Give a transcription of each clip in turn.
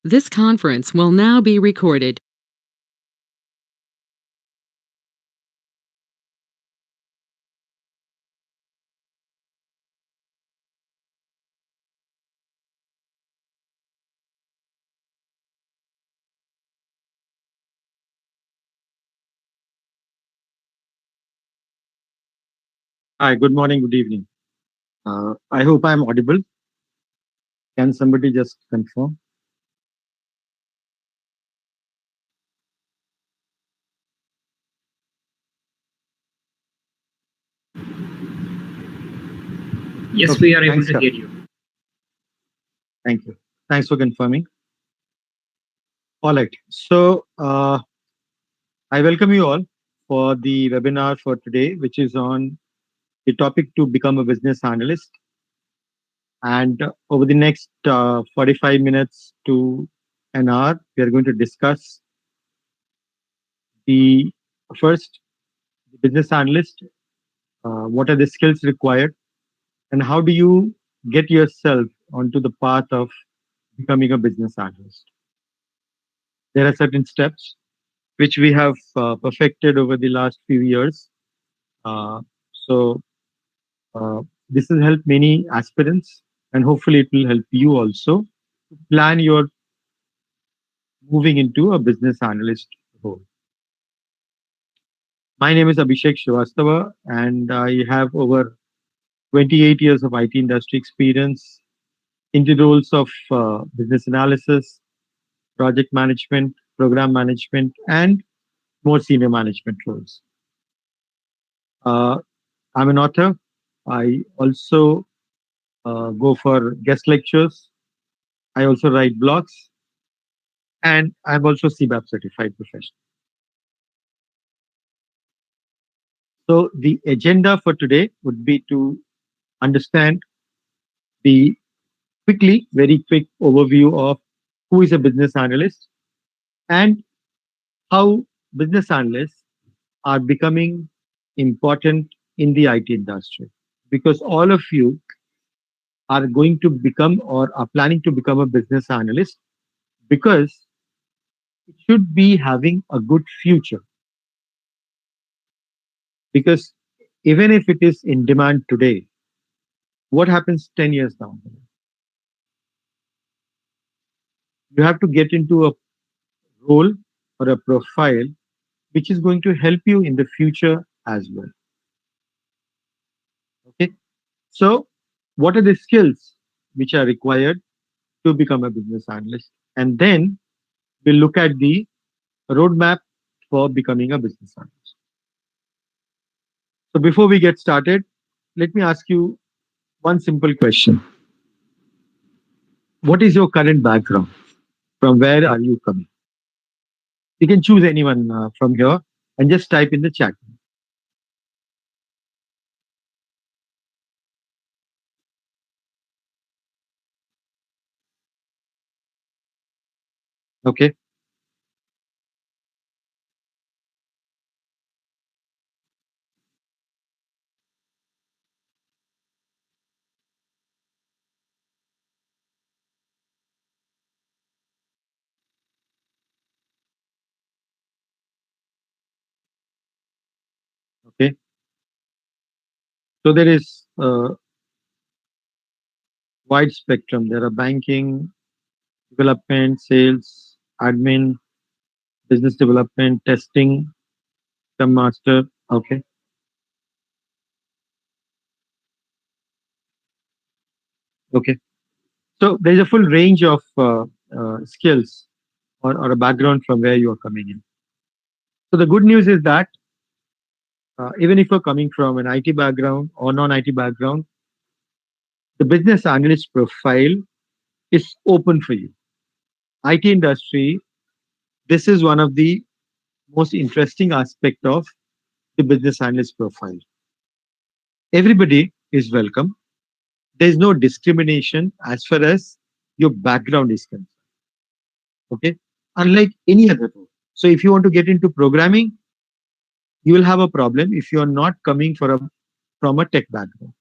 This conference will now be recorded. Hi, good morning, good evening. I hope I'm audible. Can somebody just confirm? Yes, Okay, we are able thanks, to sir. hear you. Thank you. Thanks for confirming. All right. So I welcome you all for the webinar for today, which is on the topic to become a business analyst. And over the next 45 minutes to an hour, we are going to discuss the first the business analyst. What are the skills required, and how do you get yourself onto the path of becoming a business analyst? There are certain steps which we have perfected over the last few years. Uh, so uh, this has helped many aspirants, and hopefully it will help you also to plan your moving into a business analyst role. My name is Abhishek Srivastava, and I have over 28 years of IT industry experience in the roles of business analysis, project management, program management, and more senior management roles. Uh, I'm an author. I also go for guest lectures. I also write blogs, and I'm also CBAP certified professional. So the agenda for today would be to understand the very quick overview of who is a business analyst and how business analysts are becoming important in the IT industry. Because all of you are going to become or are planning to become a business analyst because it should be having a good future. Because even if it is in demand today, what happens 10 years down the line? You have to get into a role or a profile which is going to help you in the future as well. Okay. So, what are the skills which are required to become a business analyst? And then we'll look at the roadmap for becoming a business analyst. So, before we get started, let me ask you one simple question. What is your current background? From where are you coming? You can choose anyone from here and just type in the chat. Okay. Okay. So there is a wide spectrum. There are banking, development, sales, admin, business development, testing, Scrum Master. Okay. Okay. So there's a full range of skills or a background from where you are coming in. So the good news is that even if you're coming from an IT background or non-IT background, the business analyst profile is open for you. IT industry, this is one of the most interesting aspect of the business analyst profile. Everybody is welcome. There is no discrimination as far as your background is concerned. Okay, unlike any other role. So if you want to get into programming, you will have a problem if you are not coming from a tech background,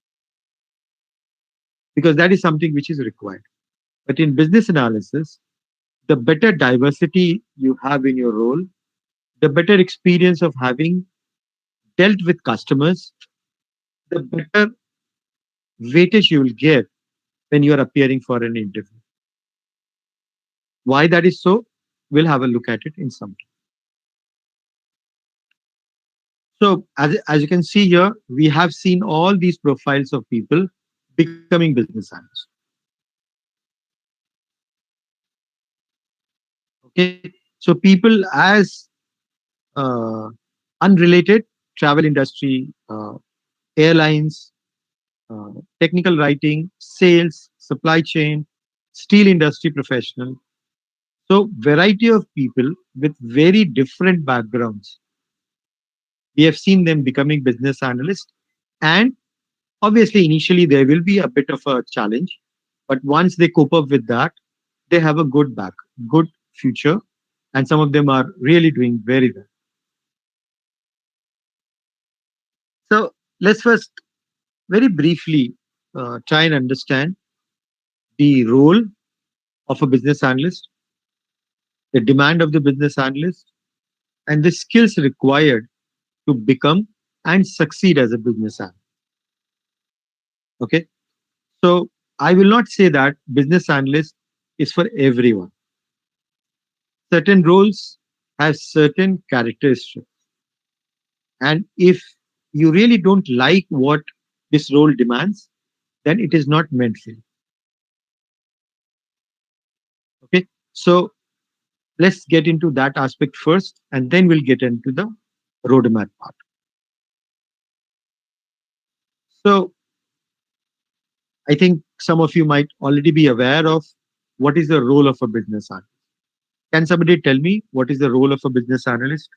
because that is something which is required. But in business analysis, the better diversity you have in your role, the better experience of having dealt with customers, the better weightage you will get when you are appearing for an interview. Why that is so? We'll have a look at it in some. So as you can see here, we have seen all these profiles of people becoming business analysts. Okay, so people as uh, unrelated, travel industry, airlines, uh, technical writing, sales, supply chain, steel industry professional. So variety of people with very different backgrounds. We have seen them becoming business analysts, and obviously initially there will be a bit of a challenge, but once they cope up with that, they have a good future, and some of them are really doing very well. So let's first very briefly try and understand the role of a business analyst, the demand of the business analyst, and the skills required to become and succeed as a business analyst. Okay, so I will not say that business analyst is for everyone. Certain roles have certain characteristics, and if you really don't like what this role demands, then it is not meant for you. Okay, so let's get into that aspect first, and then we'll get into the roadmap part. So I think some of you might already be aware of what is the role of a business analyst. Can somebody tell me what is the role of a business analyst?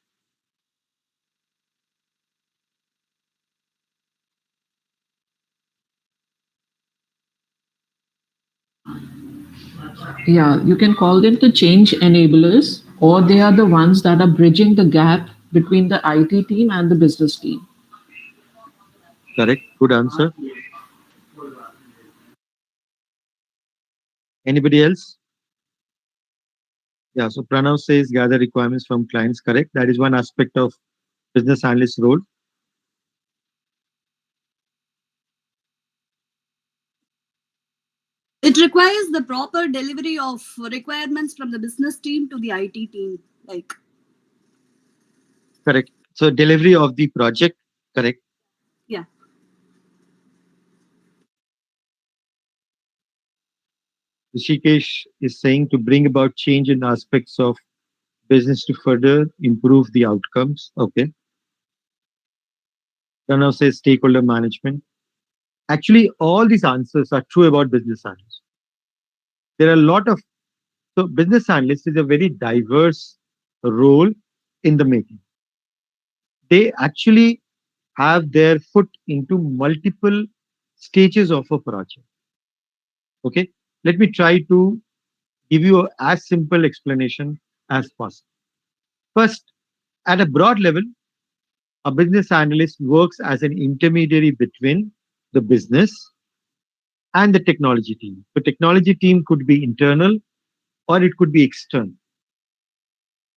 Yeah, you can call them the change enablers, or they are the ones that are bridging the gap between the IT team and the business team. Correct. Good answer. Anybody else? Yeah. So Pranav says gather requirements from clients. Correct. That is one aspect of business analyst role. It requires the proper delivery of requirements from the business team to the IT team. Like, Correct. So delivery of the project. Correct. yeah. Rishikesh is saying to bring about change in aspects of business to further improve the outcomes. Okay. Pranav says stakeholder management. Actually, all these answers are true about business analysts. There are a lot of so business analyst is a very diverse role in the making. They actually have their foot into multiple stages of a project. Okay, let me try to give you as simple explanation as possible. First, at a broad level, a business analyst works as an intermediary between the business and the technology team. The technology team could be internal or it could be external.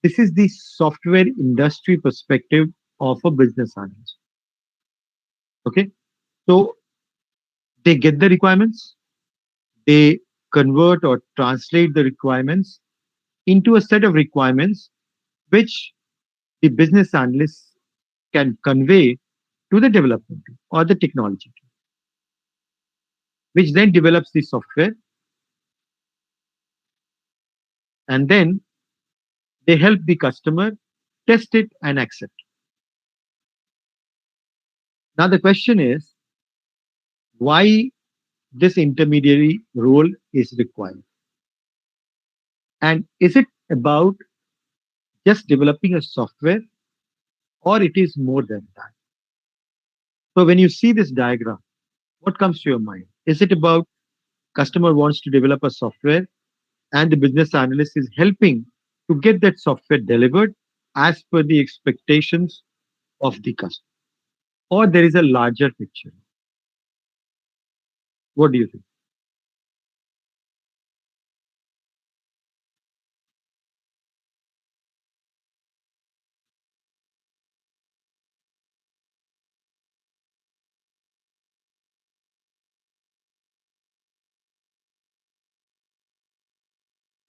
This is the software industry perspective of a business analyst. Okay, so they get the requirements, they convert or translate the requirements into a set of requirements which the business analyst can convey to the development team or the technology team, which then develops the software, and then they help the customer test it and accept. Now the question is why this intermediary role is required, and is it about just developing a software or it is more than that? So when you see this diagram, what comes to your mind? Is it about customer wants to develop a software and the business analyst is helping to get that software delivered as per the expectations of the customer? Or there is a larger picture? What do you think?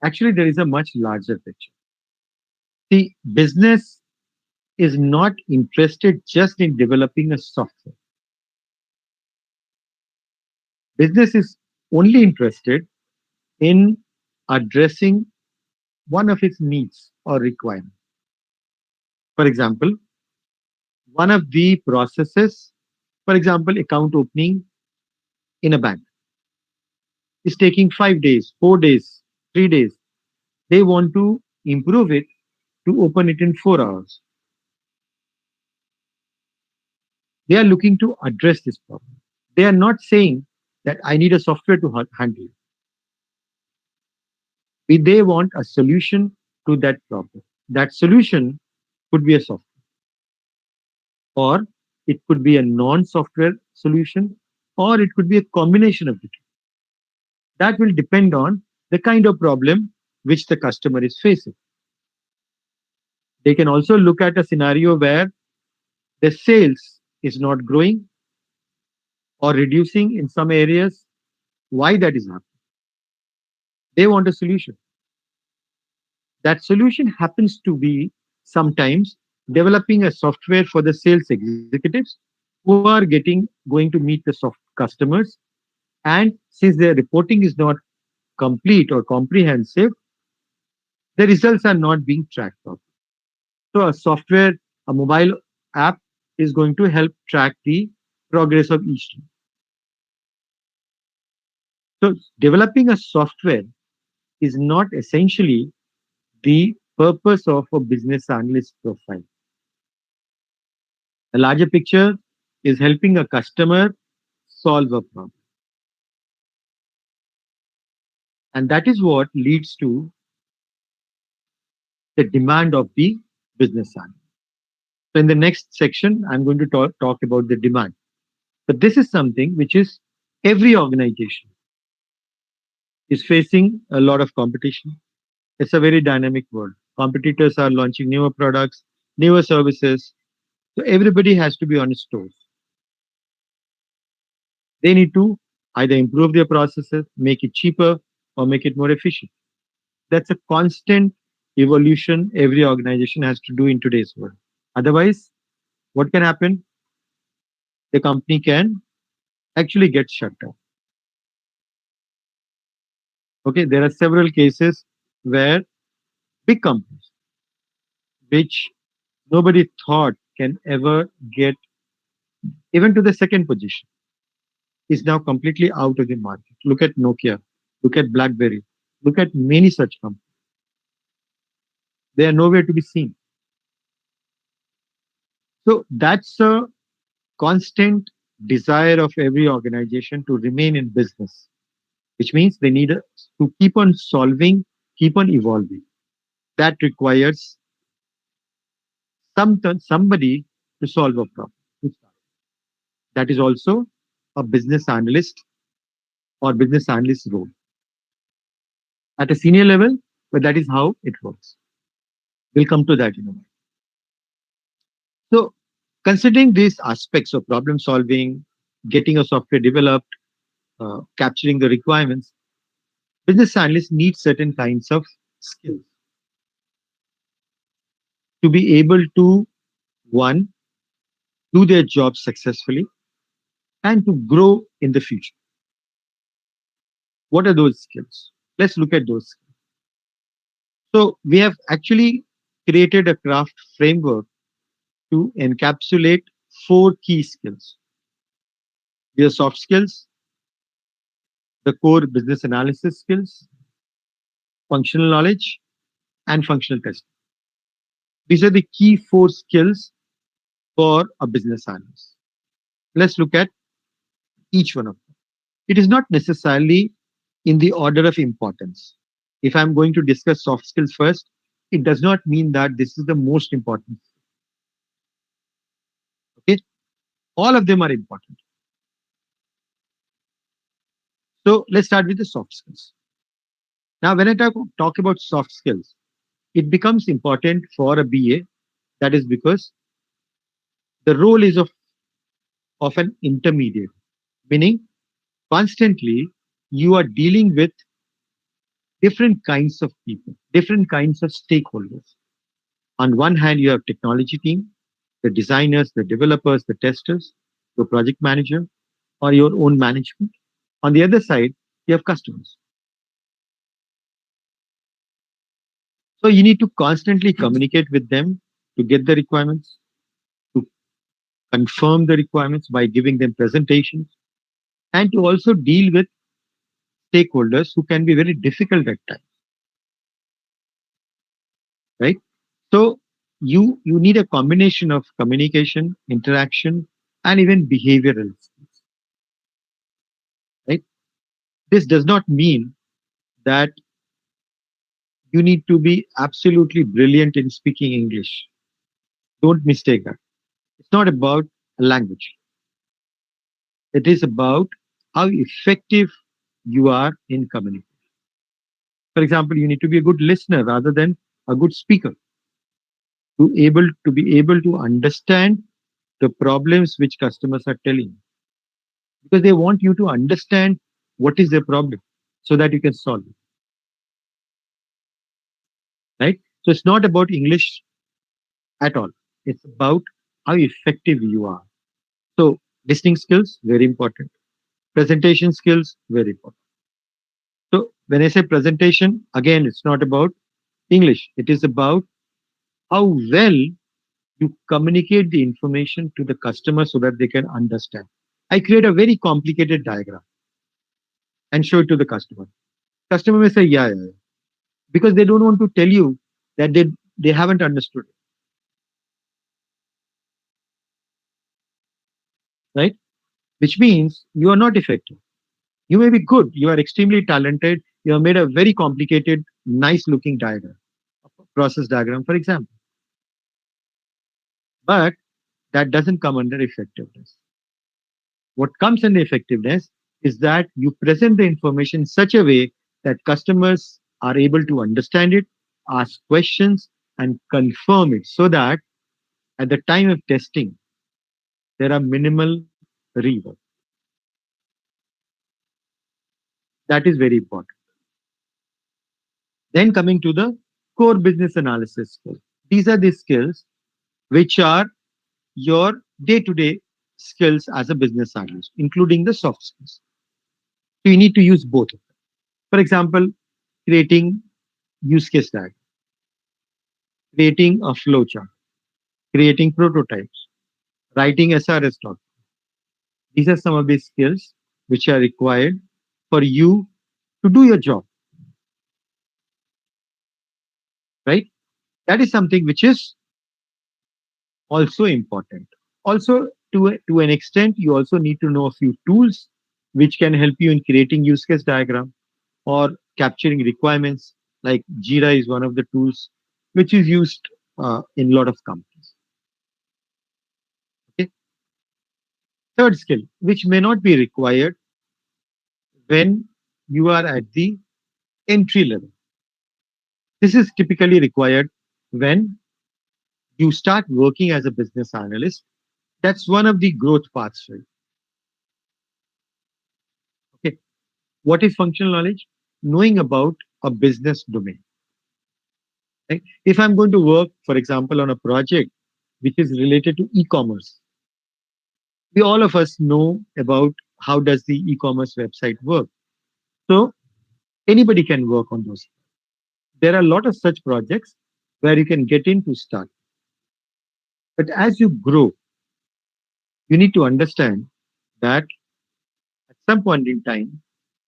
Actually, there is a much larger picture. See, business is not interested just in developing a software. Business is only interested in addressing one of its needs or requirements. For example, one of the processes, for example, account opening in a bank is taking 5 days, 4 days, 3 days. They want to improve it to open it in 4 hours. They are looking to address this problem. They are not saying that I need a software to handle it. They want a solution to that problem. That solution could be a software, or it could be a non-software solution, or it could be a combination of the two. That will depend on the kind of problem which the customer is facing. They can also look at a scenario where the sales is not growing or reducing in some areas. Why that is happening? They want a solution. That solution happens to be sometimes developing a software for the sales executives who are going to meet the customers, and since their reporting is not complete or comprehensive, the results are not being tracked properly. So a software, a mobile app is going to help track the progress of each team. So developing a software is not essentially the purpose of a business analyst profile. The larger picture is helping a customer solve a problem. And that is what leads to the demand of the business analyst. So in the next section, I'm going to talk about the demand. But this is something which is every organization is facing a lot of competition. It's a very dynamic world. Competitors are launching newer products, newer services. So everybody has to be on its toes. They need to either improve their processes, make it cheaper, or make it more efficient. That's a constant evolution every organization has to do in today's world. Otherwise, what can happen? The company can actually get shut down. Okay, there are several cases where big companies, which nobody thought can ever get even to the second position, is now completely out of the market. Look at Nokia, look at BlackBerry, look at many such companies. They are nowhere to be seen. So that's a constant desire of every organization to remain in business, which means they need to keep on solving, keep on evolving. That requires somebody to solve a problem. That is also a business analyst or business analyst role at a senior level, but that is how it works. We'll come to that in a moment. So, considering these aspects of problem solving, getting a software developed, capturing the requirements, business analysts need certain kinds of skills to be able to, one, do their job successfully and to grow in the future. What are those skills? Let's look at those skills. So we have actually created a craft framework to encapsulate 4 key skills. These are soft skills, the core business analysis skills, functional knowledge, and functional testing. These are the key 4 skills for a business analyst. Let's look at each one of them. It is not necessarily in the order of importance. If I'm going to discuss soft skills first, it does not mean that this is the most important. Okay, all of them are important. So let's start with the soft skills. Now, when I talk about soft skills, it becomes important for a BA. That is because the role is of an intermediate, meaning constantly you are dealing with different kinds of people, different kinds of stakeholders. On one hand, you have technology team, the designers, the developers, the testers, your project manager, or your own management. On the other side, you have customers. So you need to constantly communicate with them to get the requirements, to confirm the requirements by giving them presentations, and to also deal with stakeholders who can be very difficult at times, right? So you need a combination of communication, interaction, and even behavioral skills, right? This does not mean that you need to be absolutely brilliant in speaking English. Don't mistake that. It's not about a language. It is about how effective you are in communication. For example, you need to be a good listener rather than a good speaker to be able to understand the problems which customers are telling you, because they want you to understand what is their problem so that you can solve it, right? So it's not about English at all. It's about how effective you are. So listening skills, very important. Presentation skills, very important. So when I say presentation, again, it's not about English. It is about how well you communicate the information to the customer so that they can understand. I create a very complicated diagram and show it to the customer. Customer may say, yeah, yeah, yeah, because they don't want to tell you that they haven't understood it, right? Which means you are not effective. You may be good, you are extremely talented, you have made a very complicated, nice looking diagram, a process diagram, for example, but that doesn't come under effectiveness. What comes under effectiveness is that you present the information in such a way that customers are able to understand it, ask questions, and confirm it so that at the time of testing, there are minimal rework. That is very important. Then coming to the core business analysis skills. These are the skills which are your day-to-day skills as a business analyst, including the soft skills. So you need to use both of them. For example, creating use case diagram, creating a flow chart, creating prototypes, writing SRS doc. These are some of the skills which are required for you to do your job, right? That is something which is also important. Also, to an extent, you also need to know a few tools which can help you in creating use case diagram or capturing requirements. Like Jira is one of the tools which is used in a lot of companies. Okay. Third skill, which may not be required when you are at the entry level. This is typically required when you start working as a business analyst. That's one of the growth paths for you. Okay. What is functional knowledge? Knowing about a business domain. Right? If I'm going to work, for example, on a project which is related to e-commerce, we all of us know about how does the e-commerce website work. So anybody can work on those. There are a lot of such projects where you can get in to start. But as you grow, you need to understand that at some point in time,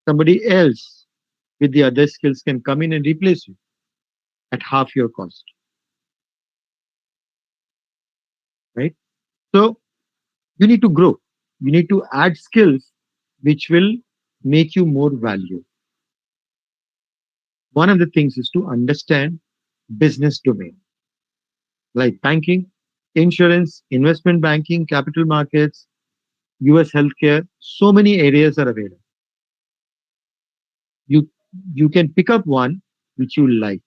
somebody else with the other skills can come in and replace you at half your cost, right? So you need to grow. You need to add skills which will make you more value. One of the things is to understand business domain, like banking, insurance, investment banking, capital markets, US healthcare. So many areas are available. You you can pick up one which you like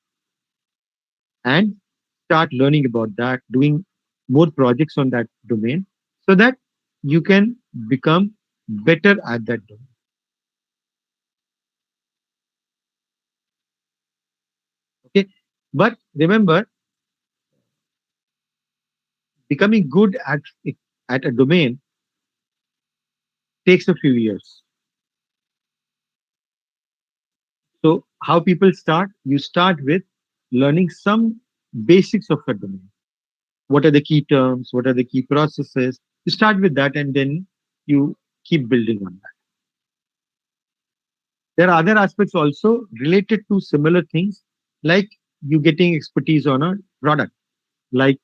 and start learning about that, doing more projects on that domain so that you can become better at that domain. But remember, becoming good at a domain takes a few years. So how people start? You start with learning some basics of a domain. What are the key terms? What are the key processes? You start with that and then you keep building on that. There are other aspects also related to similar things, like you getting expertise on a product, like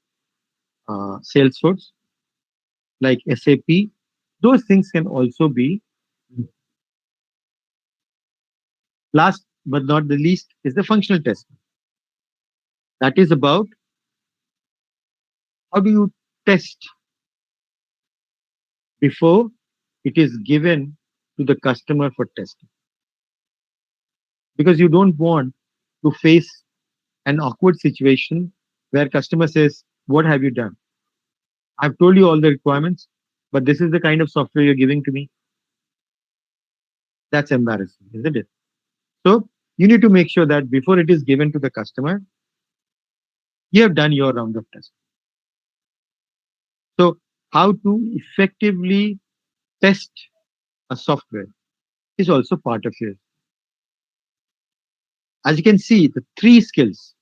Salesforce, like SAP. Those things can also be. Last but not the least is the functional testing. That is about how do you test before it is given to the customer for testing. Because you don't want to face an awkward situation where customer says, "What have you done? I've told you all the requirements, but this is the kind of software you're giving to me." That's embarrassing, isn't it? So you need to make sure that before it is given to the customer, you have done your round of testing. So how to effectively test a software is also part of it. As you can see, the three skills,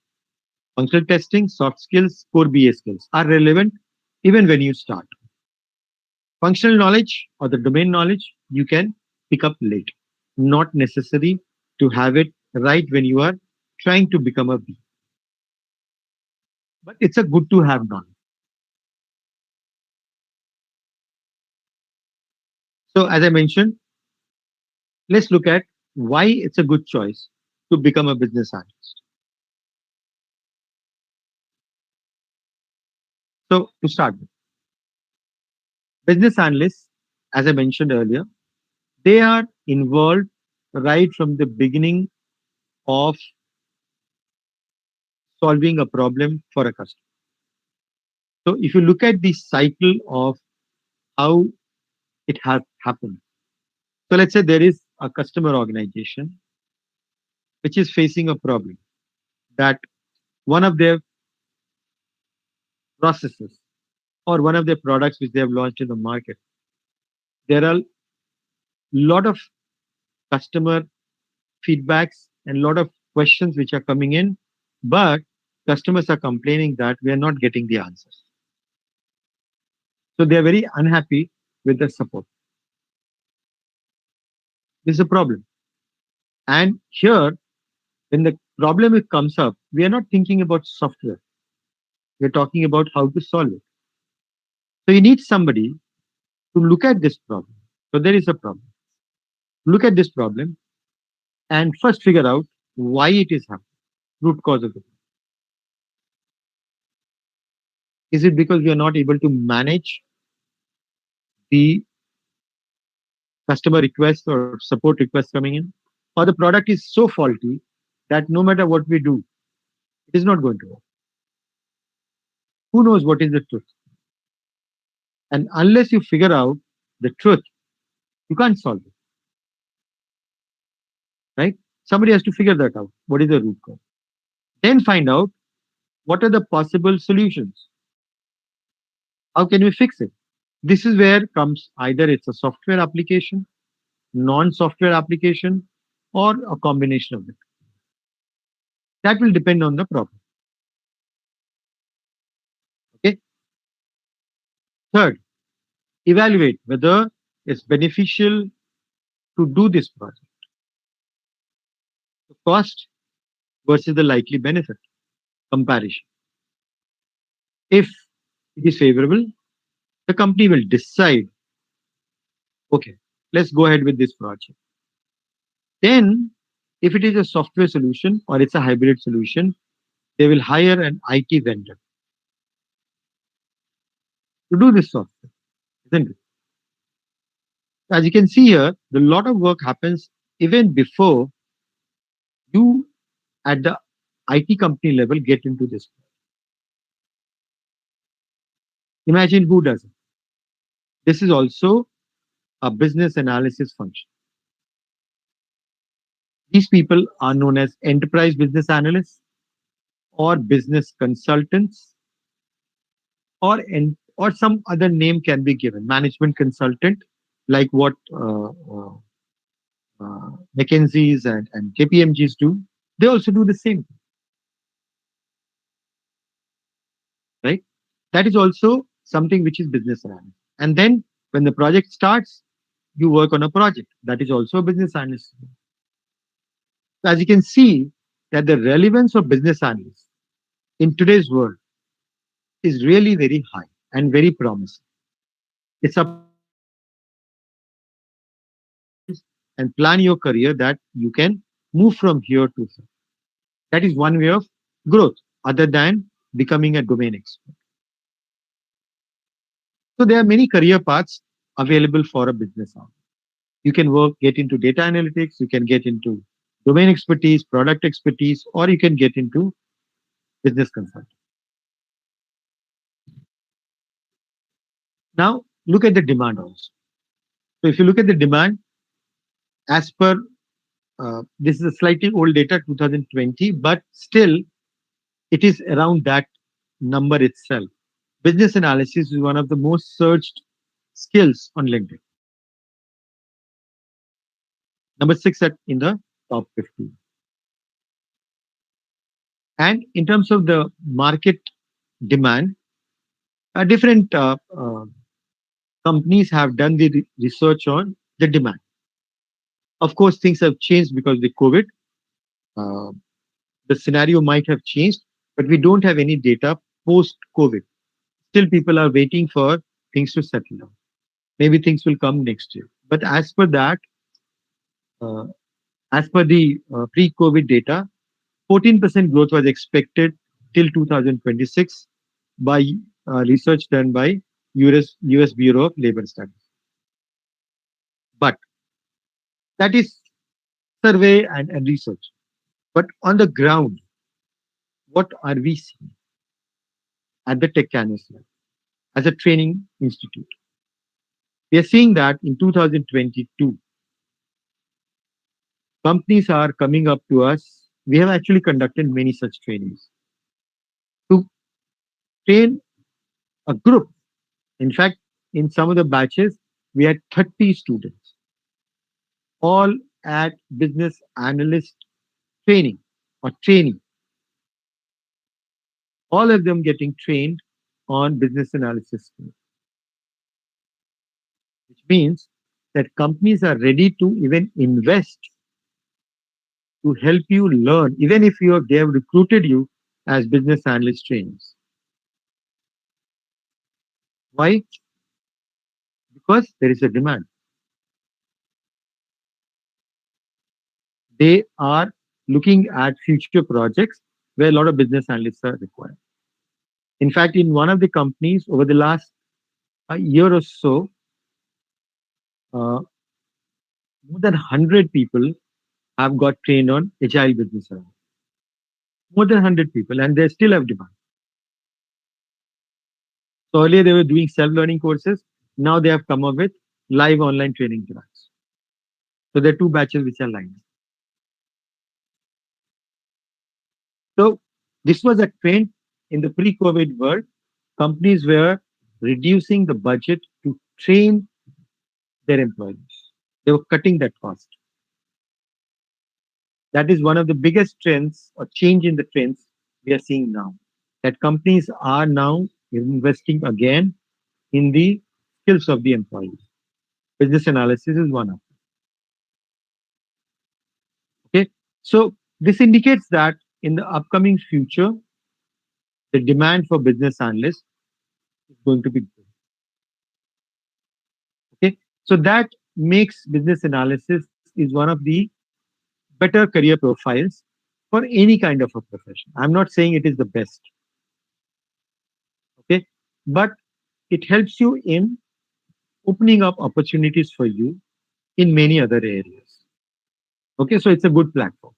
functional testing, soft skills, core BA skills, are relevant even when you start. Functional knowledge or the domain knowledge you can pick up late. Not necessary to have it right when you are trying to become a B. But it's a good to have knowledge. So as I mentioned, let's look at why it's a good choice to become a business analyst. So to start with, business analysts, as I mentioned earlier, they are involved right from the beginning of solving a problem for a customer. So if you look at the cycle of how it has happened. So let's say there is a customer organization which is facing a problem that one of their processes or one of their products which they have launched in the market, there are a lot of customer feedbacks and a lot of questions which are coming in, but customers are complaining that we are not getting the answers. So they are very unhappy with the support. This is a problem. And here, when the problem comes up, we are not thinking about software. We're talking about how to solve it. So you need somebody to look at this problem. So there is a problem. Look at this problem and first figure out why it is happening, root cause of it. Is it because we are not able to manage the customer requests or support requests coming in? Or the product is so faulty that no matter what we do, it is not going to work. Who knows what is the truth? And unless you figure out the truth, you can't solve it. Right? Somebody has to figure that out. What is the root cause? Then find out what are the possible solutions. How can we fix it? This is where comes either it's a software application, non-software application, or a combination of it. That will depend on the problem. Okay. Third, evaluate whether it's beneficial to do this project. The cost versus the likely benefit comparison. If it is favorable, the company will decide, okay, let's go ahead with this project. Then, if it is a software solution or it's a hybrid solution, they will hire an IT vendor to do this software, isn't it? As you can see here, a lot of work happens even before you at the IT company level get into this. Imagine who does it. This is also a business analysis function. These people are known as enterprise business analysts or business consultants, or some other name can be given. Management consultant, like what McKinsey's and KPMG's do. They also do the same, right? That is also something which is business analyst. And then when the project starts, you work on a project. That is also a business analyst. So as you can see, that the relevance of business analysts in today's world is really very high and very promising. It's up to you to understand the requirements and plan your career that you can move from here to here. That is one way of growth other than becoming a domain expert. So there are many career paths available for a business owner. You can get into data analytics, you can get into domain expertise, product expertise, or you can get into business consulting. Now, look at the demand also. So if you look at the demand, as per this is a slightly old data, 2020, but still it is around that number itself. Business analysis is one of the most searched skills on LinkedIn. Number 6 in the top 50. And in terms of the market demand, different companies have done the research on the demand. Of course, things have changed because of the COVID. Uh, the scenario might have changed, but we don't have any data post COVID. Still, people are waiting for things to settle down. Maybe things will come next year. But as per that, uh, as per the pre-COVID data, 14% growth was expected till 2026 by research done by US Bureau of Labor Studies. But that is survey and research. But on the ground, what are we seeing at the Techcanvass as a training institute? We are seeing that in 2022, companies are coming up to us. We have actually conducted many such trainings to train a group. In fact, in some of the batches, we had 30 students, all at business analyst training or training, all of them getting trained on business analysis, which means that companies are ready to even invest to help you learn, even if they have recruited you as business analyst trainings. Why? Because there is a demand. They are looking at future projects where a lot of business analysts are required. In fact, in one of the companies over the last year or so, more than 100 people have got trained on agile business analysis. More than 100 people, and they still have demand. So earlier they were doing self-learning courses. Now they have come up with live online training grants. So there are two batches which are lined. So this was a trend in the pre-COVID world. Companies were reducing the budget to train their employees. They were cutting that cost. That is one of the biggest trends or change in the trends we are seeing now. That companies are now investing again in the skills of the employees. Business analysis is one of them. Okay, so this indicates that in the upcoming future, the demand for business analysts is going to be good. Okay, so that makes business analysis is one of the better career profiles for any kind of a profession. I'm not saying it is the best. Okay, but it helps you in opening up opportunities for you in many other areas. Okay, so it's a good platform.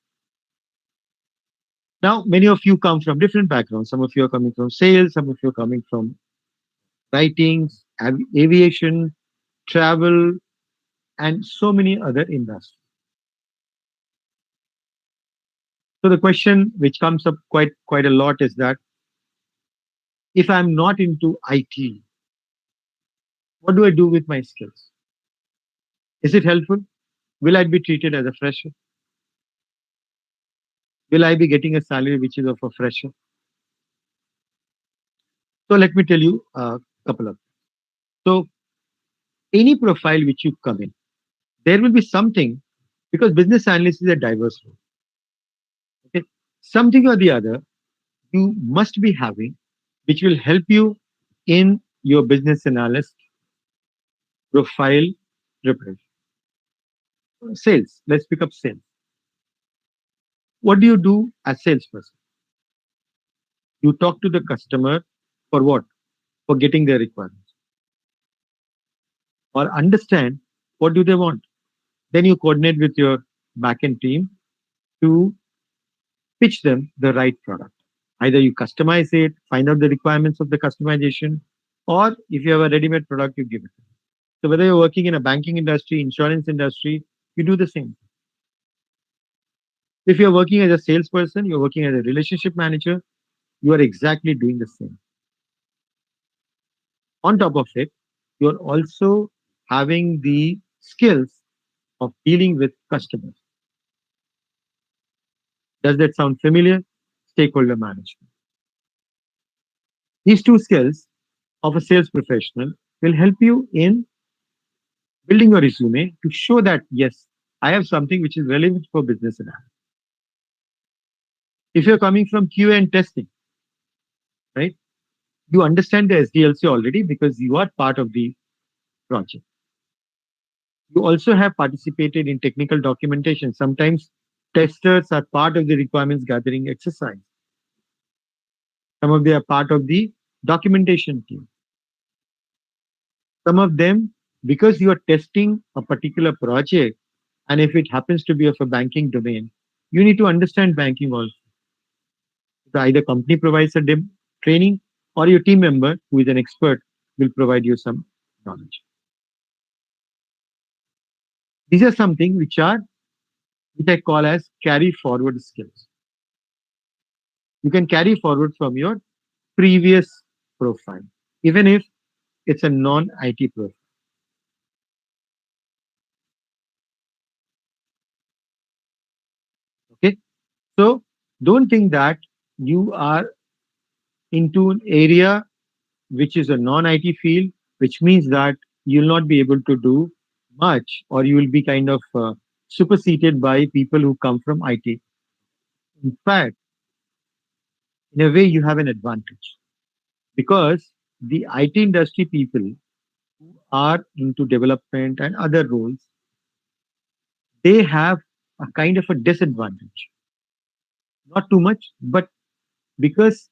Now, many of you come from different backgrounds. Some of you are coming from sales, some of you are coming from writings, aviation, travel, and so many other industries. So the question which comes up quite a lot is that if I'm not into IT, what do I do with my skills? Is it helpful? Will I be treated as a fresher? Will I be getting a salary which is of a fresher? So let me tell you a couple of. So any profile which you come in, there will be something because business analyst is a diverse role. Okay, something or the other you must be having, which will help you in your business analyst profile preparation. Sales. Let's pick up sales. What do you do as salesperson? You talk to the customer for what? For getting their requirements or understand what do they want. Then you coordinate with your backend team to pitch them the right product. Either you customize it, find out the requirements of the customization, or if you have a ready-made product, you give it. So whether you're working in a banking industry, insurance industry, you do the same. If you're working as a salesperson, you're working as a relationship manager, you are exactly doing the same. On top of it, you're also having the skills of dealing with customers. Does that sound familiar? Stakeholder management. These two skills of a sales professional will help you in building your resume to show that, yes, I have something which is relevant for business analysis. If you're coming from QA and testing, right, you understand the SDLC already because you are part of the project. You also have participated in technical documentation. Sometimes testers are part of the requirements gathering exercise. Some of them are part of the documentation team. Some of them, because you are testing a particular project, and if it happens to be of a banking domain, you need to understand banking also. So either company provides a training or your team member who is an expert will provide you some knowledge. These are something which I call as carry forward skills. You can carry forward from your previous profile, even if it's a non-IT profile. Okay, so don't think that you are into an area which is a non-IT field, which means that you'll not be able to do much, or you will be kind of superseded by people who come from IT. In fact, in a way, you have an advantage because the IT industry people who are into development and other roles, they have a kind of a disadvantage. Not too much, but because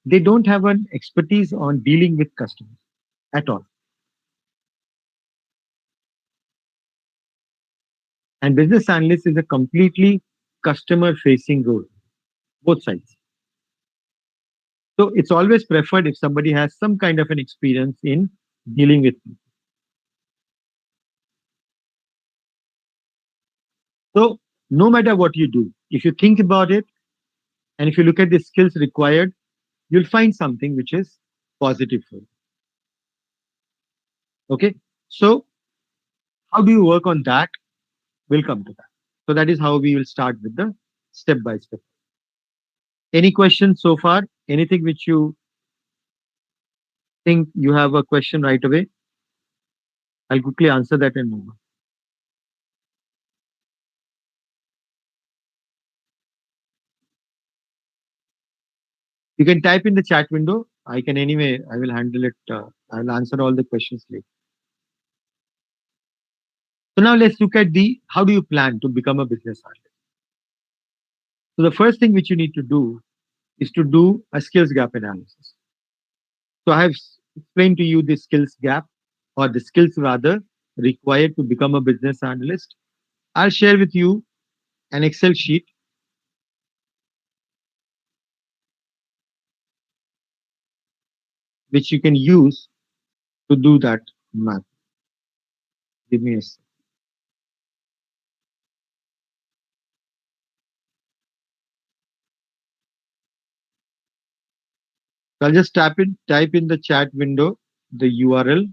they don't have an expertise on dealing with customers at all. And business analyst is a completely customer facing role, both sides. So it's always preferred if somebody has some kind of an experience in dealing with people. So no matter what you do, if you think about it and if you look at the skills required, you'll find something which is positive for you. Okay. So how do you work on that? We'll come to that. So that is how we will start with the step by step. Any questions so far? Anything which you think you have a question right away? I'll quickly answer that and move on. You can type in the chat window. I will handle it. I will answer all the questions later. So now let's look at how do you plan to become a business analyst? So the first thing which you need to do is to do a skills gap analysis. So I have explained to you the skills gap or the skills rather required to become a business analyst. I'll share with you an Excel sheet which you can use to do that math. Give me a second. So I'll just type in the chat window the URL.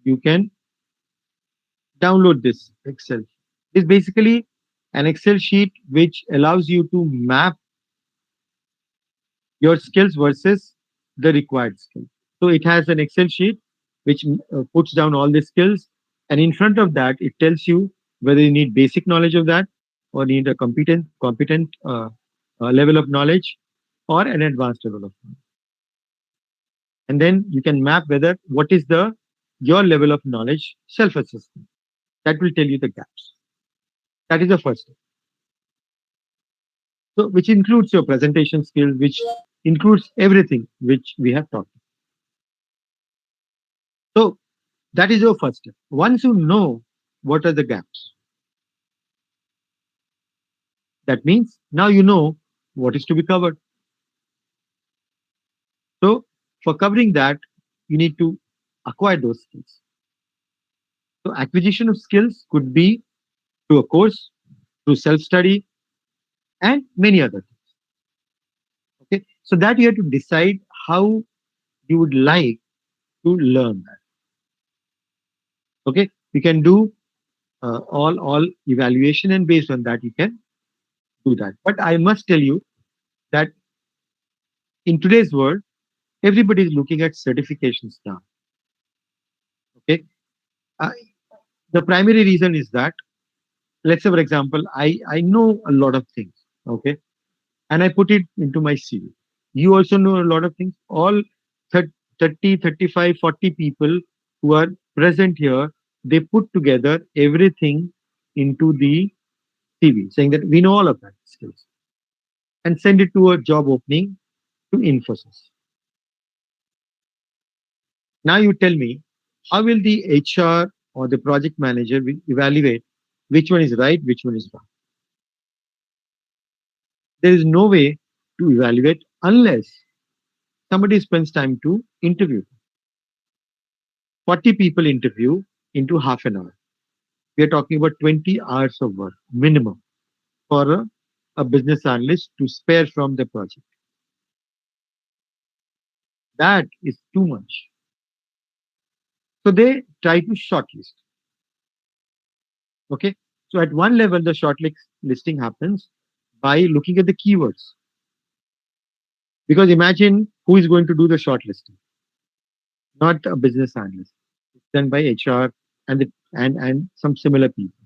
You can download this Excel. It's basically an Excel sheet which allows you to map your skills versus the required skill. So it has an Excel sheet which puts down all the skills, and in front of that, it tells you whether you need basic knowledge of that or need a competent level of knowledge or an advanced level of knowledge. And then you can map whether what is the your level of knowledge self-assessment. That will tell you the gaps. That is the first step. So which includes your presentation skills, which includes everything which we have talked. So that is your first step. Once you know what are the gaps, that means now you know what is to be covered. So for covering that, you need to acquire those skills. So acquisition of skills could be through a course, through self-study, and many other things. Okay, so that you have to decide how you would like to learn that. Okay, you can do all evaluation, and based on that you can do that. But I must tell you that in today's world, everybody is looking at certifications now. Okay, uh, the primary reason is that, let's say for example, I know a lot of things. Okay, and I put it into my CV. You also know a lot of things. All 30, 35, 40 people who are present here, they put together everything into the CV, saying that we know all of that skills, and send it to a job opening to Infosys. Now you tell me, how will the HR or the project manager evaluate which one is right, which one is wrong? There is no way to evaluate unless somebody spends time to interview. 40 people interview into half an hour. We are talking about 20 hours of work minimum for a business analyst to spare from the project. That is too much. So they try to shortlist. Okay. So at one level, the shortlisting happens by looking at the keywords. Because imagine who is going to do the shortlisting, not a business analyst. It's done by HR and some similar people.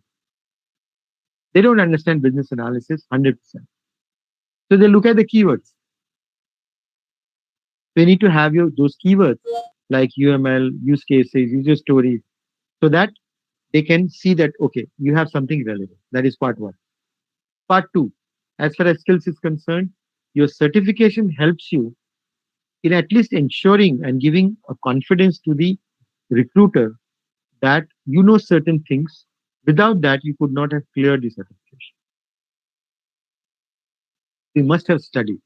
They don't understand business analysis 100%. So they look at the keywords. They need to have those keywords like UML, use cases, user stories, so that they can see that, okay, you have something relevant. That is part one. Part two, as far as skills is concerned, your certification helps you in at least ensuring and giving a confidence to the recruiter that you know certain things. Without that, you could not have cleared the certification. You must have studied.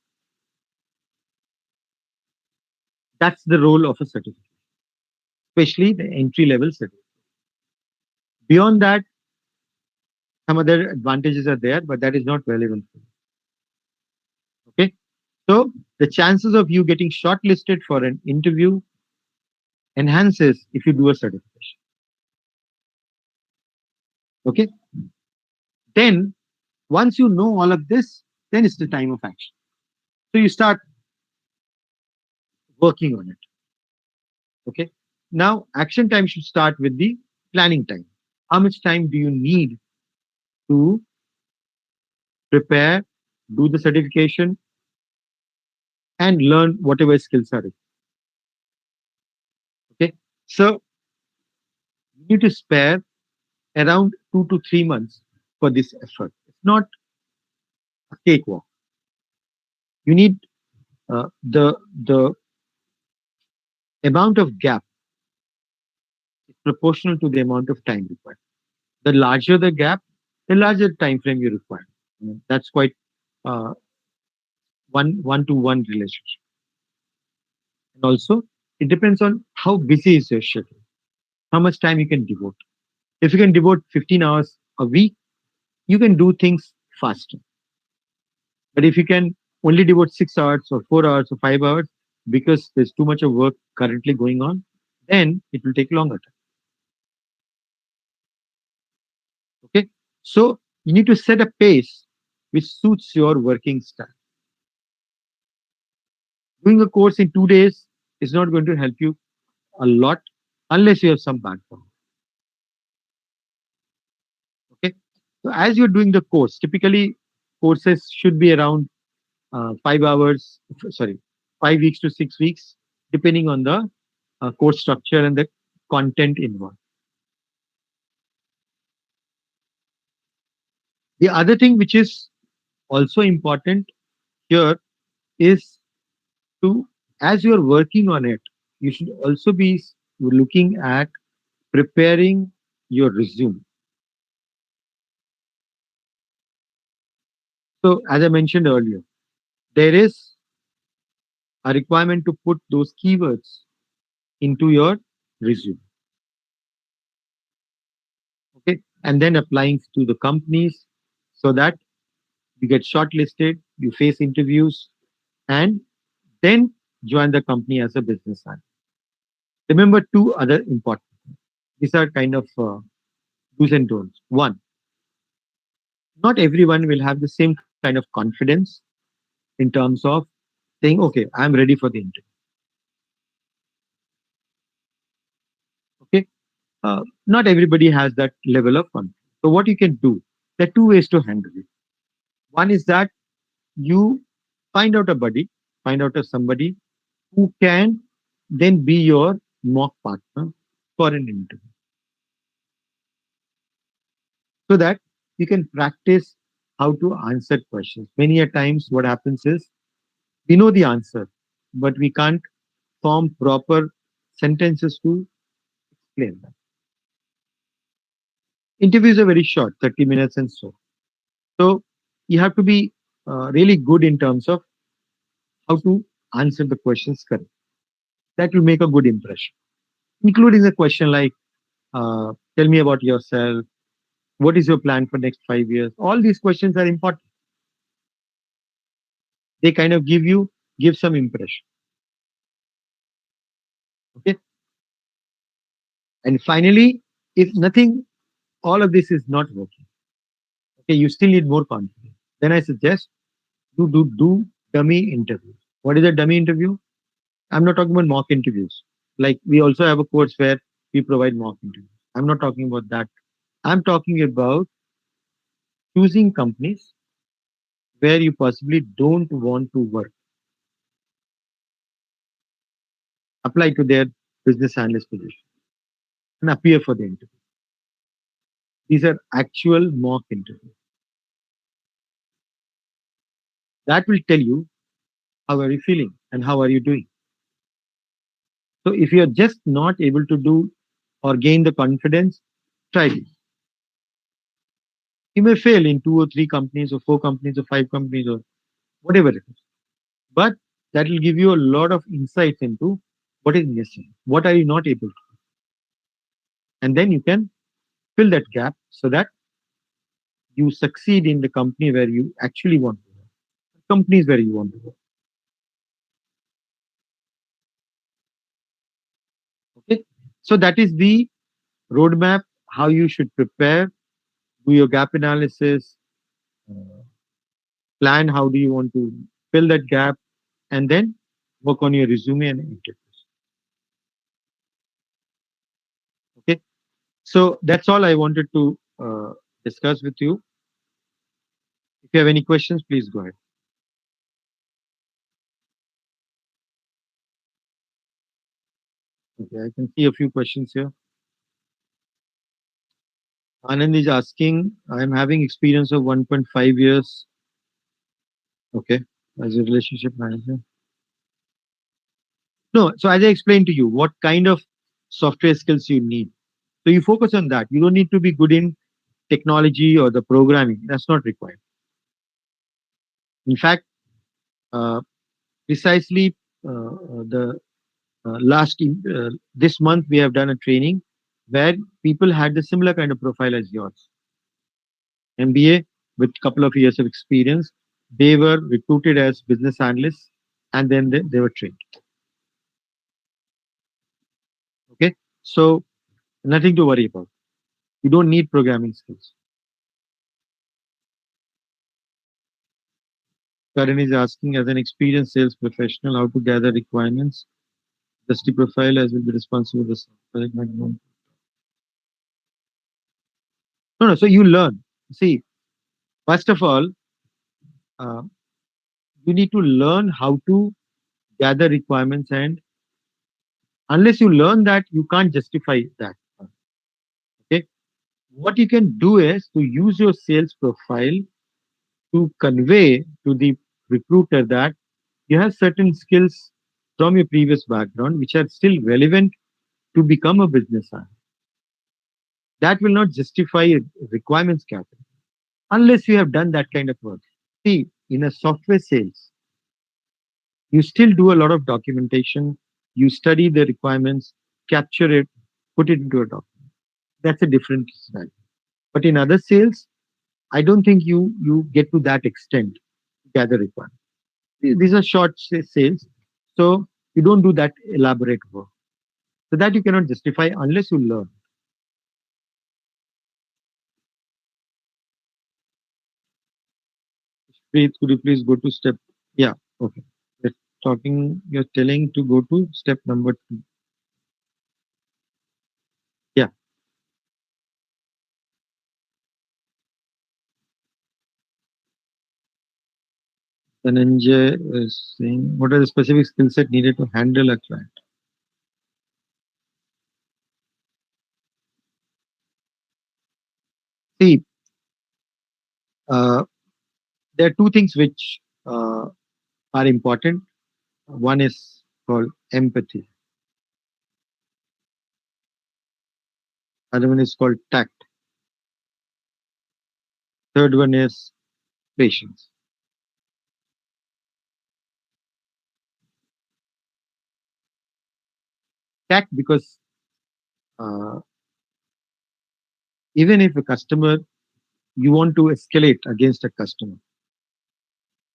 That's the role of a certificate, especially the entry-level certificate. Beyond that, some other advantages are there, but that is not relevant for you. Okay, so the chances of you getting shortlisted for an interview enhances if you do a certification. Okay, then once you know all of this, then it's the time of action. So you start working on it. Okay, now action time should start with the planning time. How much time do you need to prepare, do the certification, and learn whatever skills are required? Okay, so you need to spare around 2 to 3 months for this effort. It's not a cakewalk. You need the amount of gap is proportional to the amount of time required. The larger the gap, the larger time frame you require. That's quite uh, one-to-one relationship. And also, it depends on how busy is your schedule, how much time you can devote. If you can devote 15 hours a week, you can do things faster. But if you can only devote 6 hours or 4 hours or 5 hours, because there's too much of work currently going on, then it will take longer time. Okay. So you need to set a pace which suits your working style. Doing a course in 2 days is not going to help you a lot unless you have some background. Okay. So as you're doing the course, typically courses should be around 5 hours, sorry, 5 weeks to 6 weeks, depending on the course structure and the content involved. The other thing which is also important here is to, as you're working on it, you should also be looking at preparing your resume. So, as I mentioned earlier, there is a requirement to put those keywords into your resume. Okay, and then applying to the companies so that you get shortlisted, you face interviews, and then join the company as a business analyst. Remember two other important things. These are kind of do's and don'ts. One, not everyone will have the same kind of confidence in terms of saying, okay, I'm ready for the interview. Okay. Not everybody has that level of confidence. So what you can do, there are two ways to handle it. One is that you find out a buddy, find out somebody who can then be your mock partner for an interview, so that you can practice how to answer questions. Many a times what happens is we know the answer, but we can't form proper sentences to explain them. Interviews are very short, 30 minutes and so. So you have to be really good in terms of how to answer the questions correctly. That will make a good impression, including the question like, tell me about yourself. What is your plan for next 5 years? All these questions are important. They kind of give some impression. Okay. And finally, if nothing, all of this is not working, okay, you still need more confidence. Then I suggest you do dummy interviews. What is a dummy interview? I'm not talking about mock interviews. Like we also have a course where we provide mock interviews. I'm not talking about that. I'm talking about choosing companies where you possibly don't want to work. Apply to their business analyst position and appear for the interview. These are actual mock interviews. That will tell you how are you feeling and how are you doing. So if you are just not able to do or gain the confidence, try this. You may fail in 2 or 3 companies or 4 companies or 5 companies or whatever it is. But that will give you a lot of insights into what is missing, what are you not able to do. And then you can fill that gap so that you succeed in the company where you actually want to work, companies where you want to work. Okay. So that is the roadmap, how you should prepare, do your gap analysis, plan how do you want to fill that gap, and then work on your resume and interviews. Okay. So that's all I wanted to discuss with you. If you have any questions, please go ahead. Okay, I can see a few questions here. Anand is asking, I'm having experience of 1.5 years. Okay, as a relationship manager. No, so as I explained to you, what kind of software skills you need. So you focus on that. You don't need to be good in technology or the programming. That's not required. In fact, uh, precisely the this month we have done a training where people had the similar kind of profile as yours. MBA with a couple of years of experience. They were recruited as business analysts and then they were trained. So nothing to worry about. You don't need programming skills. Karan is asking, as an experienced sales professional, how to gather requirements, industry profile, as will be responsible for the project management. No, no. So you learn. See, first of all, uh, you need to learn how to gather requirements, and unless you learn that, you can't justify that. Okay. What you can do is to use your sales profile to convey to the recruiter that you have certain skills from your previous background which are still relevant to become a business analyst. That will not justify a requirements category unless you have done that kind of work. See, in a software sales, you still do a lot of documentation, you study the requirements, capture it, put it into a document. That's a different style. But in other sales, I don't think you get to that extent to gather requirements. These are short sales, so you don't do that elaborate work. So that you cannot justify unless you learn. Please, could you please go to step? Yeah, okay. You're talking, you're telling to go to step number 2. Yeah. Dhananjay is saying, what are the specific skill set needed to handle a client? See, uh, there are two things which are important. One is called empathy. Other one is called tact. Third one is patience. Tact because uh, even if a customer, you want to escalate against a customer,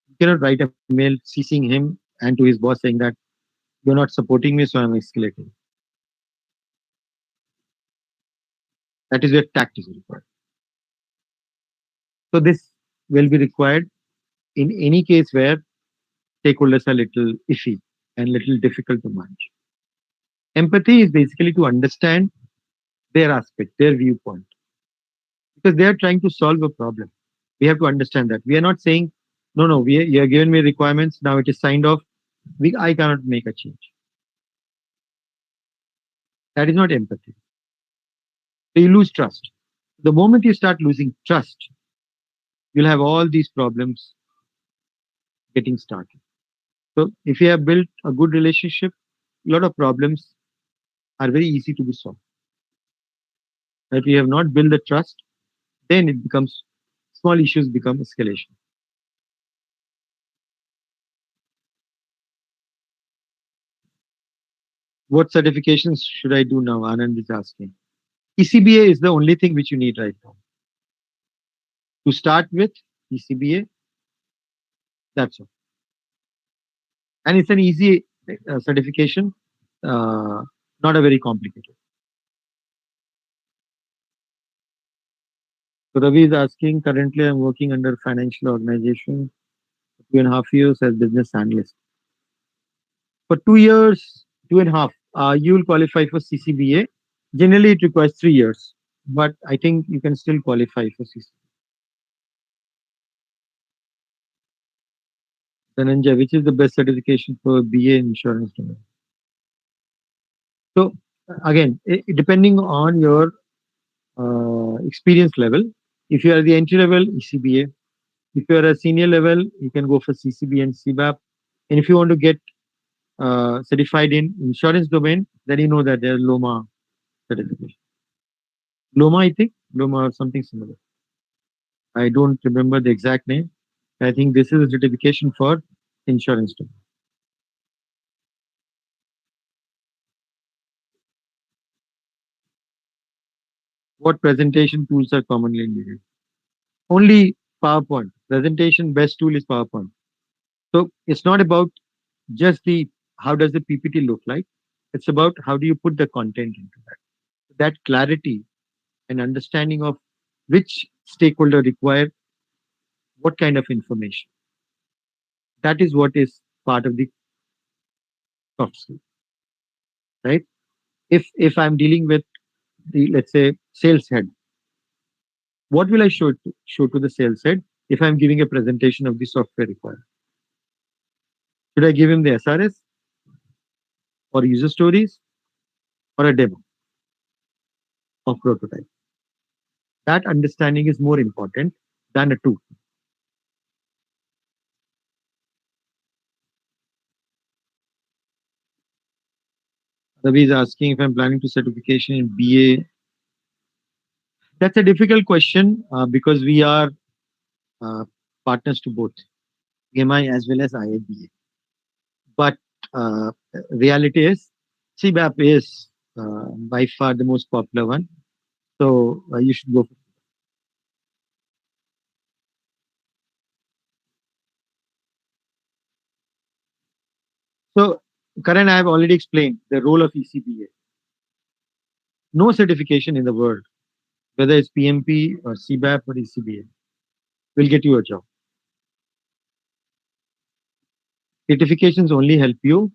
you cannot write a mail CCing him and to his boss saying that you're not supporting me, so I'm escalating. That is where tact is required. So this will be required in any case where stakeholders are little iffy and little difficult to manage. Empathy is basically to understand their aspect, their viewpoint, because they are trying to solve a problem. We have to understand that. We are not saying, no, no, you are given me requirements, now it is signed off, I cannot make a change. That is not empathy. So you lose trust. The moment you start losing trust, you'll have all these problems getting started. So if you have built a good relationship, a lot of problems are very easy to be solved. If you have not built the trust, then it becomes small issues become escalation. What certifications should I do now? Anand is asking. ECBA is the only thing which you need right now. To start with, ECBA, that's all. And it's an easy certification, not a very complicated. So Ravi is asking, currently I'm working under financial organization for 2.5 years as business analyst. For 2 years, 2.5, you will qualify for CCBA. Generally, it requires 3 years, but I think you can still qualify for CCBA. Dhananjay, which is the best certification for BA in insurance domain? So again, depending on your experience level, if you are the entry level, ECBA. If you are a senior level, you can go for CCB and CBAP. And if you want to get certified in insurance domain, then you know that there's LOMA certification. LOMA, I think, LOMA or something similar. I don't remember the exact name. I think this is a certification for insurance domain. What presentation tools are commonly needed? Only PowerPoint. Presentation best tool is PowerPoint. So it's not about just the how does the PPT look like. It's about how do you put the content into that. That clarity and understanding of which stakeholder require what kind of information. That is what is part of the soft skill, right? If I'm dealing with the, let's say, sales head, what will I show to the sales head if I'm giving a presentation of the software required? Should I give him the SRS or user stories or a demo of prototype? That understanding is more important than a tool. Ravi is asking if I'm planning to certification in BA. That's a difficult question because we are uh, partners to both MI as well as IABA. But uh, reality is CBAP is by far the most popular one. So you should go for it. So Karan, I have already explained the role of ECBA. No certification in the world, whether it's PMP or CBAP or ECBA, will get you a job. Certifications only help you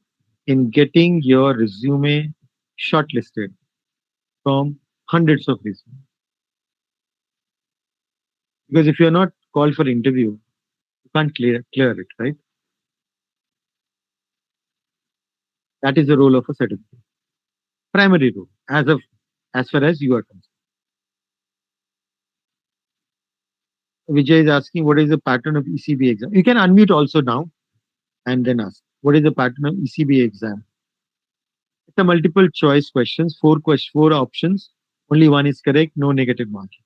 in getting your resume shortlisted from hundreds of resumes. Because if you're not called for interview, you can't clear it, right? That is the role of a certificate. Primary role, as far as you are concerned. Vijay is asking what is the pattern of ECB exam. You can unmute also now and then ask what is the pattern of ECB exam. It's a multiple choice questions, four options. Only one is correct, no negative marking.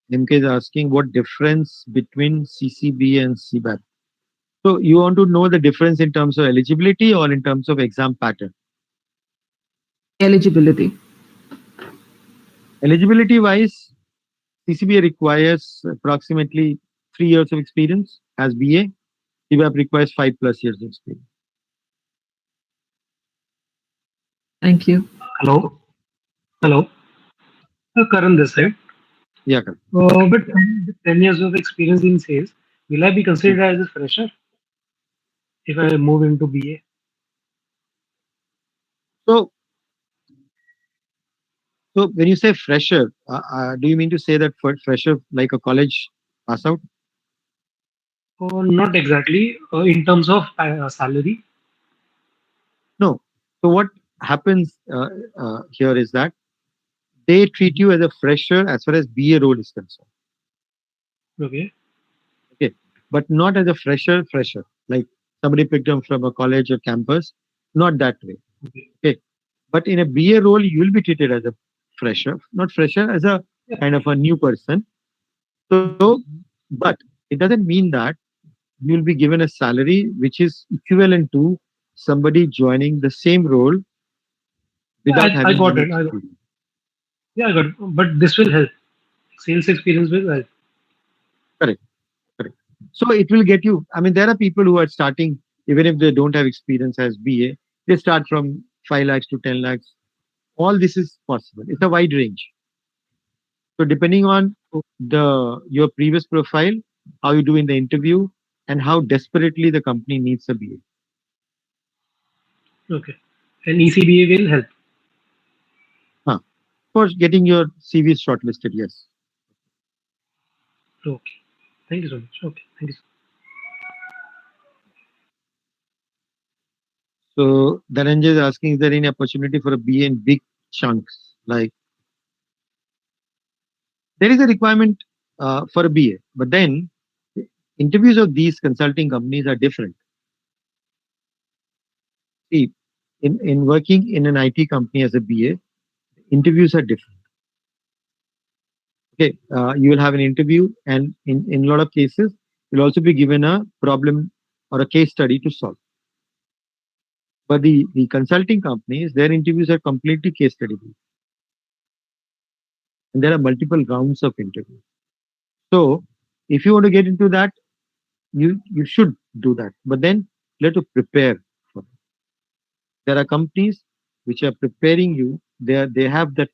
MK is asking what difference between CCBA and CBAP. So you want to know the difference in terms of eligibility or in terms of exam pattern? Eligibility. Eligibility wise, CCBA requires approximately 3 years of experience as BA. CBAP requires 5+ years of experience. Thank you. Hello. Hello. Karan this side. Yeah, correct. But with 10 years of experience in sales, will I be considered as a fresher if I move into BA? So, so when you say fresher, do you mean to say that for fresher like a college pass out? Not exactly. In terms of salary. No. So what happens here is that they treat you as a fresher as far as BA role is concerned. Okay. Okay, but not as a fresher, like somebody picked up from a college or campus, not that way. Okay. Okay, but in a BA role, you will be treated as a fresher, not fresher, as a Yeah. kind of a new person. So, but it doesn't mean that you will be given a salary which is equivalent to somebody joining the same role without I having got any it. experience. Yeah, I got it. But this will help. Sales experience will help. Correct, correct. So it will get you. I mean, there are people who are starting, even if they don't have experience as BA, they start from 5 lakhs to 10 lakhs. All this is possible. It's a wide range. So depending on the your previous profile, how you do in the interview, and how desperately the company needs a BA. Okay. And ECBA will help. Huh. For getting your CV shortlisted, yes. Okay. Thank you so much. Okay. Thank you. So Dhananjay is asking, is there any opportunity for a BA in big chunks? Like there is a requirement for a BA, but then interviews of these consulting companies are different. See, in working in an IT company as a BA, interviews are different. Okay, you will have an interview, and in a lot of cases, you'll also be given a problem or a case study to solve. But the consulting companies, their interviews are completely case study based, and there are multiple rounds of interviews. So, if you want to get into that, you should do that. But then you have to prepare for it. There are companies which are preparing you. They have that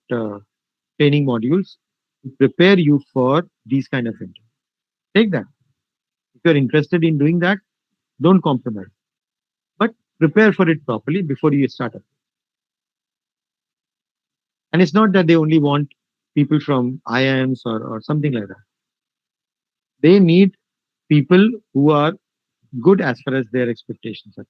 training modules to prepare you for these kind of interviews. Take that. If you're interested in doing that, don't compromise. But prepare for it properly before you start up. And it's not that they only want people from IIMs or something like that. They need people who are good as far as their expectations are.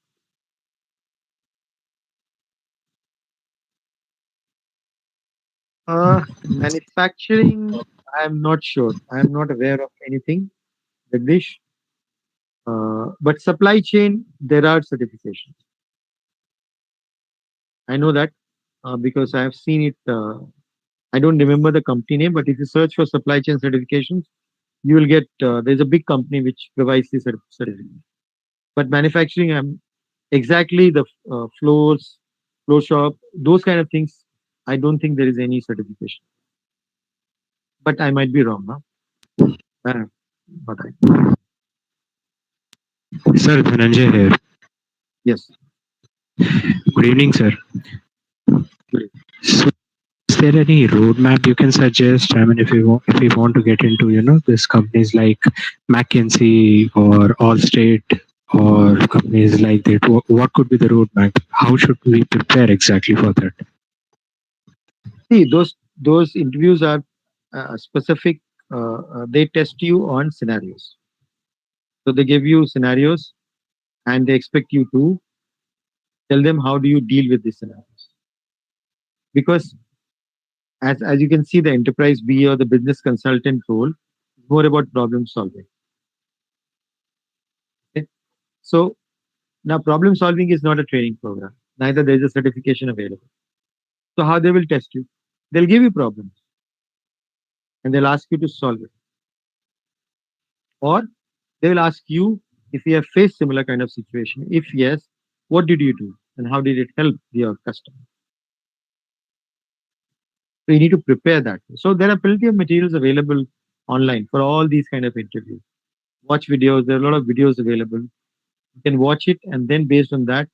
Manufacturing, I am not sure. I am not aware of anything, Jagdish. But supply chain, there are certifications. I know that because I have seen it. I don't remember the company name, but if you search for supply chain certifications, you will get. There's a big company which provides these certifications. But manufacturing, exactly the floors, floor shop, those kind of things. I don't think there is any certification. But I might be wrong. Huh? But Sir, Dhananjay here. yes. Good evening, sir. Good. So, is there any roadmap you can suggest? I mean, if we want to get into, these companies like McKinsey or Allstate or companies like that, what could be the roadmap? How should we prepare exactly for that? See, those interviews are specific. They test you on scenarios. So they give you scenarios and they expect you to tell them how do you deal with these scenarios. Because as you can see, the enterprise BA or the business consultant role is more about problem solving. Okay? So now problem solving is not a training program. Neither there is a certification available. So how they will test you? They'll give you problems and they'll ask you to solve it. Or they will ask you if you have faced similar kind of situation. If yes, what did you do and how did it help your customer? So you need to prepare that. So there are plenty of materials available online for all these kind of interviews. Watch videos. There are a lot of videos available. You can watch it and then based on that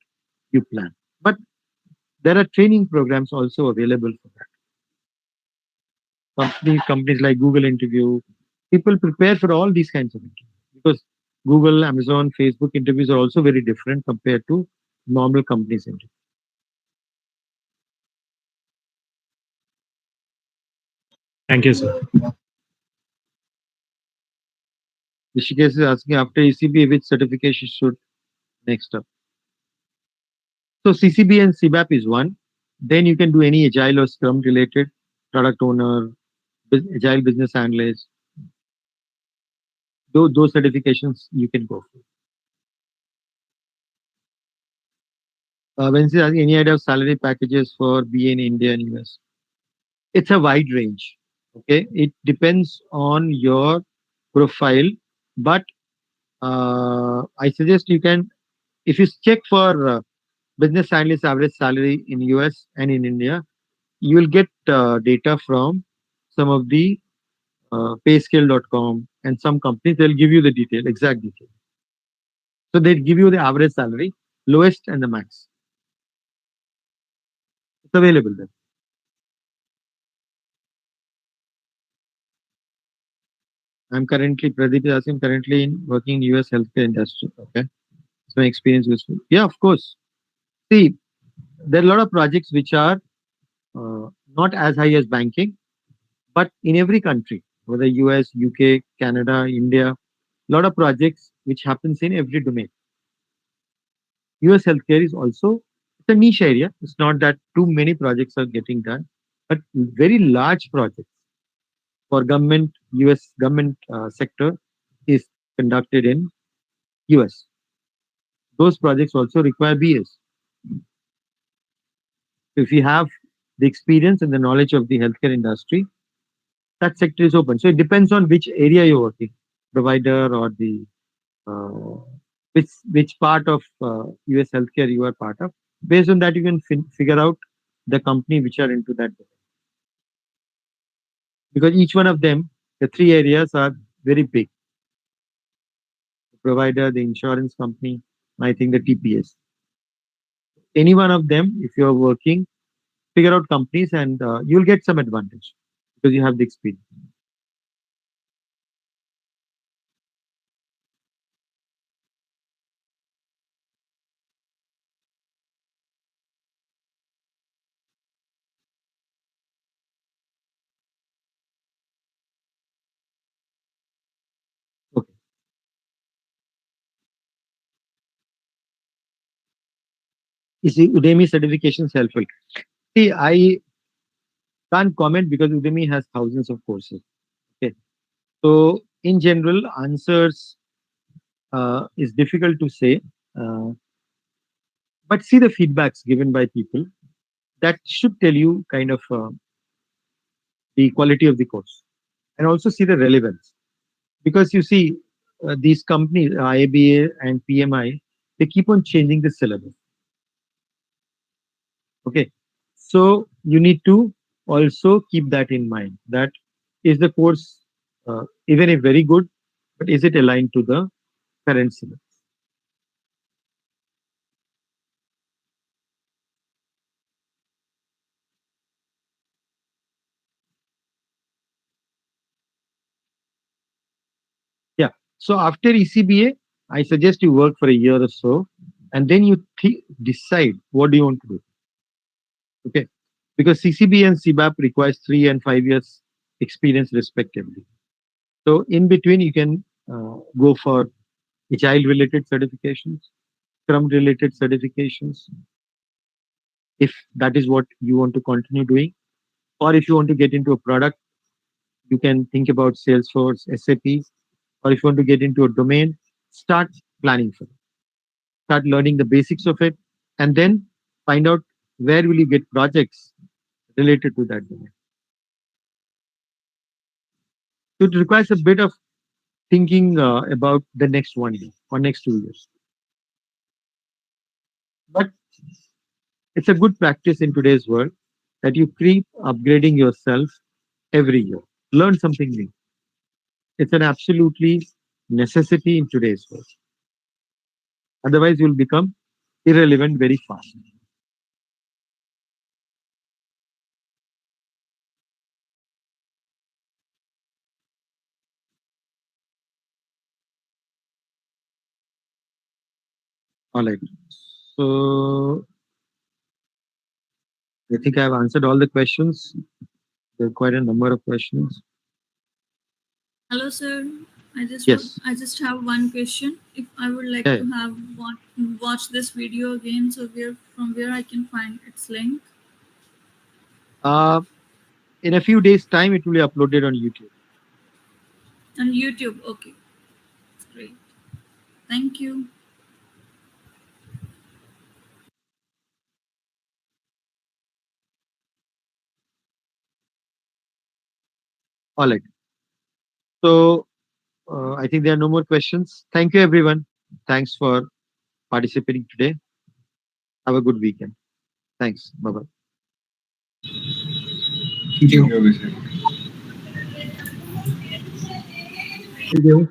you plan. But there are training programs also available for that. Companies like Google Interview, people prepare for all these kinds of interviews because Google, Amazon, Facebook interviews are also very different compared to normal companies interviews. Thank you, sir. Rishikesh is asking after ECB which certification should next up. So CCB and CBAP is one. Then you can do any agile or scrum related product owner, agile business analyst. Those certifications you can go for. When is asking any idea of salary packages for BA in India and US? It's a wide range. Okay, it depends on your profile, but I suggest you can, if you check for business analyst average salary in US and in India, you will get data from some of the payscale.com and some companies. They'll give you the detail, exact detail. So they give you the average salary, lowest and the max. It's available there. I'm currently, Pradeep is asking, currently working in US healthcare industry. Okay. So my experience useful. Yeah, of course. See, there are a lot of projects which are not as high as banking, but in every country, whether US, UK, Canada, India, a lot of projects which happens in every domain. US healthcare is also it's a niche area. It's not that too many projects are getting done, but very large projects for government, US government sector is conducted in US. Those projects also require BS. If you have the experience and the knowledge of the healthcare industry, that sector is open. So it depends on which area you're working, provider or the uh, which part of US healthcare you are part of. Based on that, you can figure out the company which are into that. Because each one of them, the three areas are very big. The provider, the insurance company, I think the TPS. Any one of them, if you're working, figure out companies and you'll get some advantage because you have the experience. Okay. You see, Udemy certification is helpful. See, I can't comment because Udemy has thousands of courses. Okay. So in general, answers is difficult to say, uh, but see the feedbacks given by people. That should tell you kind of the quality of the course, and also see the relevance. Because you see, these companies, IABA and PMI, they keep on changing the syllabus. Okay, so you need to also keep that in mind. That is the course, even if very good, but is it aligned to the current syllabus? Yeah. So after ECBA, I suggest you work for a year or so, and then you decide what do you want to do. Okay, because CCB and CBAP requires 3 and 5 years experience respectively. So in between, you can go for agile related certifications, Scrum related certifications, if that is what you want to continue doing. Or if you want to get into a product, you can think about Salesforce, SAP. Or if you want to get into a domain, start planning for it. Start learning the basics of it, and then find out where will you get projects related to that domain. So it requires a bit of thinking about the next 1 year or next 2 years. But it's a good practice in today's world that you keep upgrading yourself every year. Learn something new. It's an absolutely necessity in today's world. Otherwise, you'll become irrelevant very fast. All right. So I think I've answered all the questions. There are quite a number of questions. Hello, sir. Yes. I just have one question. If I would like Yeah. to have watch this video again, so from where I can find its link? In a few days' time, it will be uploaded on YouTube. On YouTube. Okay, great. Thank you. All right. So I think there are no more questions. Thank you, everyone. Thanks for participating today. Have a good weekend. Thanks. Bye bye. Thank you. Thank you.